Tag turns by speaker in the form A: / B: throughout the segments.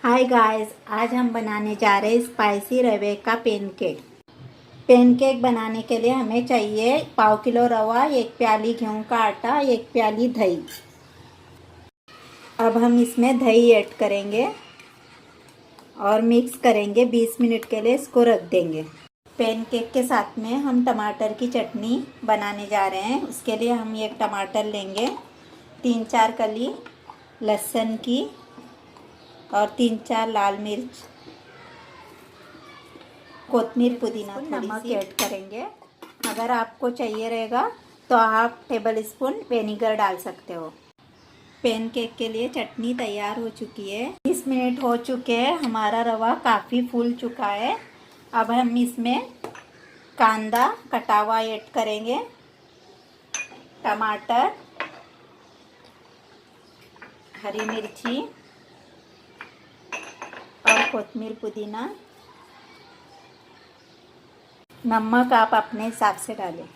A: Hi guys, आज हम बनाने जा रहे हैं स्पाइसी रवे का पैनकेक। पैनकेक बनाने के लिए हमें चाहिए पाव किलो रवा, 1 प्याली गेहूं का आटा, 1 प्याली दही। अब हम इसमें दही ऐड करेंगे और मिक्स करेंगे। 20 मिनट के लिए इसको रख देंगे। पैनकेक के साथ में हम टमाटर की चटनी बनाने जा रहे हैं। उसके लिए हम 1 टमाटर लेंगे, 3-4 कली लहसुन की और 3-4 लाल मिर्च, कोतमीर, पुदीना, नमक ऐड करेंगे। अगर आपको चाहिए रहेगा तो आप टेबल स्पून विनेगर डाल सकते हो। पैनकेक के लिए चटनी तैयार हो चुकी है। 20 मिनट हो चुके हैं। हमारा रवा काफ़ी फूल चुका है। अब हम इसमें कांदा कटा हुआ ऐड करेंगे, टमाटर, हरी मिर्ची और कोतमीर, पुदीना। नमक आप अपने हिसाब से डालें।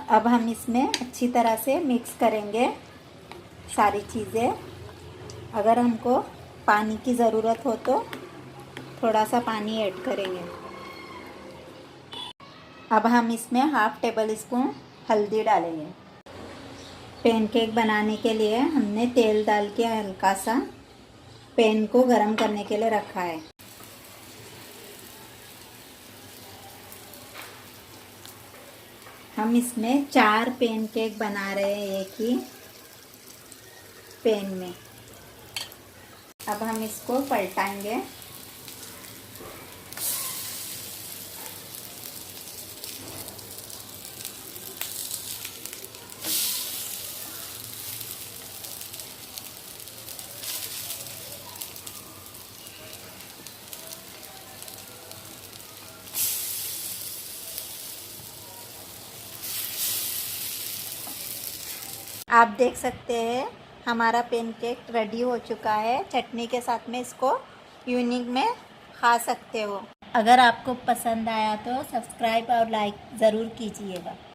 A: अब हम इसमें अच्छी तरह से मिक्स करेंगे सारी चीज़ें। अगर हमको पानी की ज़रूरत हो तो थोड़ा सा पानी ऐड करेंगे। अब हम इसमें हाफ टेबल स्पून हल्दी डालेंगे। पैनकेक बनाने के लिए हमने तेल डाल के हल्का सा पैन को गरम करने के लिए रखा है। हम इसमें 4 पैनकेक बना रहे हैं एक ही पैन में। अब हम इसको पलटाएंगे। आप देख सकते हैं हमारा पैनकेक रेडी हो चुका है। चटनी के साथ में इसको इवनिंग में खा सकते हो। अगर आपको पसंद आया तो सब्सक्राइब और लाइक ज़रूर कीजिएगा।